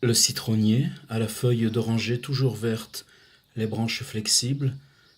Le citronnier, à la feuille d'oranger toujours verte, les branches flexibles,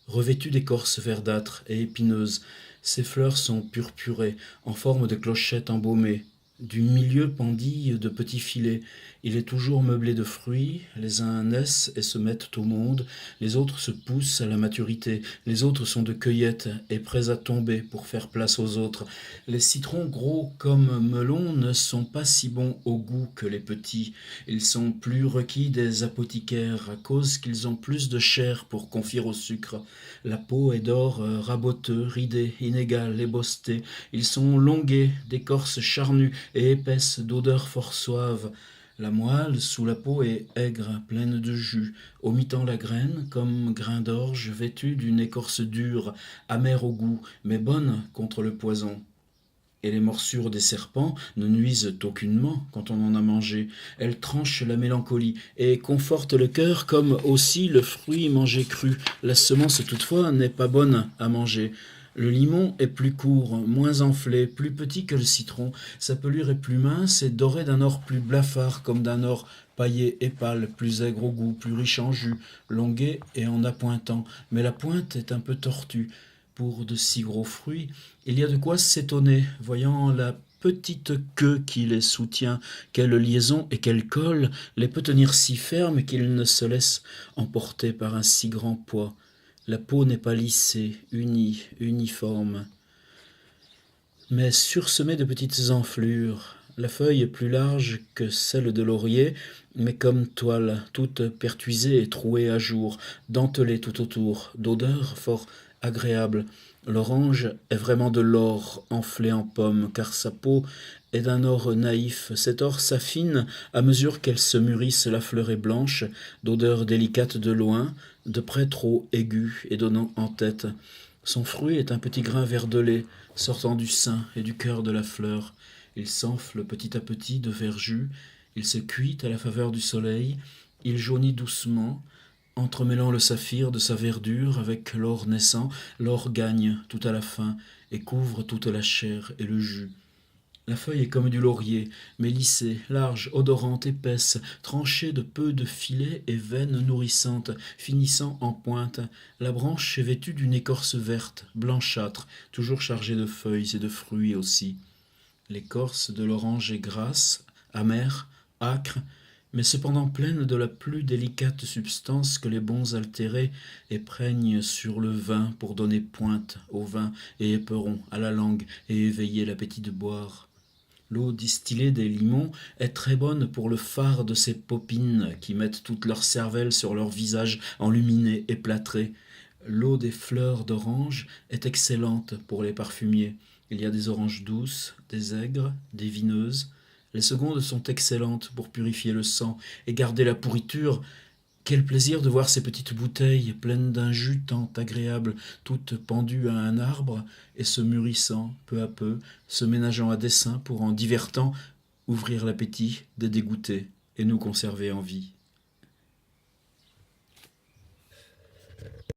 revêtues d'écorce verdâtre et épineuse, ses fleurs sont purpurées, en forme de clochettes embaumées. Du milieu pendillent de petits filets. Il est toujours meublé de fruits, les uns naissent et se mettent au monde, les autres se poussent à la maturité, les autres sont de cueillette et prêts à tomber pour faire place aux autres. Les citrons gros comme melons ne sont pas si bons au goût que les petits. Ils sont plus requis des apothicaires à cause qu'ils ont plus de chair pour confire au sucre. La peau est d'or raboteux, ridée, inégale, ébostée. Ils sont longués, d'écorce charnue et épaisse, d'odeur fort suave. La moelle sous la peau est aigre, pleine de jus, omittant la graine, comme grain d'orge vêtu d'une écorce dure, amère au goût, mais bonne contre le poison. Et les morsures des serpents ne nuisent aucunement quand on en a mangé. Elles tranchent la mélancolie et confortent le cœur comme aussi le fruit mangé cru. La semence toutefois n'est pas bonne à manger. Le limon est plus court, moins enflé, plus petit que le citron. Sa pelure est plus mince et dorée d'un or plus blafard comme d'un or paillé et pâle, plus aigre au goût, plus riche en jus, longuet et en appointant. Mais la pointe est un peu tortue. Pour de si gros fruits, il y a de quoi s'étonner, voyant la petite queue qui les soutient, quelle liaison et quelle colle les peut tenir si fermes qu'ils ne se laissent emporter par un si grand poids. La peau n'est pas lissée, unie, uniforme, mais sursemée de petites enflures. La feuille est plus large que celle de laurier, mais comme toile, toute pertuisée et trouée à jour, dentelée tout autour, d'odeur fort agréable. L'orange est vraiment de l'or enflé en pomme, car sa peau est d'un or naïf. Cet or s'affine à mesure qu'elle se mûrisse. La fleur est blanche, d'odeur délicate de loin, de près trop aiguë et donnant en tête. Son fruit est un petit grain vert de lait, sortant du sein et du cœur de la fleur. Il s'enfle petit à petit de verjus, il se cuit à la faveur du soleil, il jaunit doucement, entremêlant le saphir de sa verdure avec l'or naissant, l'or gagne tout à la fin et couvre toute la chair et le jus. La feuille est comme du laurier, mais lissée, large, odorante, épaisse, tranchée de peu de filets et veines nourrissantes, finissant en pointe. La branche est vêtue d'une écorce verte, blanchâtre, toujours chargée de feuilles et de fruits aussi. L'écorce de l'orange est grasse, amère, âcre, mais cependant pleine de la plus délicate substance que les bons altérés éprègnent sur le vin pour donner pointe au vin et éperon à la langue et éveiller l'appétit de boire. L'eau distillée des limons est très bonne pour le fard de ces popines qui mettent toute leur cervelle sur leur visage enluminé et plâtré. L'eau des fleurs d'orange est excellente pour les parfumiers. Il y a des oranges douces, des aigres, des vineuses. Les secondes sont excellentes pour purifier le sang et garder la pourriture. Quel plaisir de voir ces petites bouteilles pleines d'un jus tant agréable, toutes pendues à un arbre et se mûrissant peu à peu, se ménageant à dessein pour en divertant ouvrir l'appétit des dégoûtés et nous conserver en vie.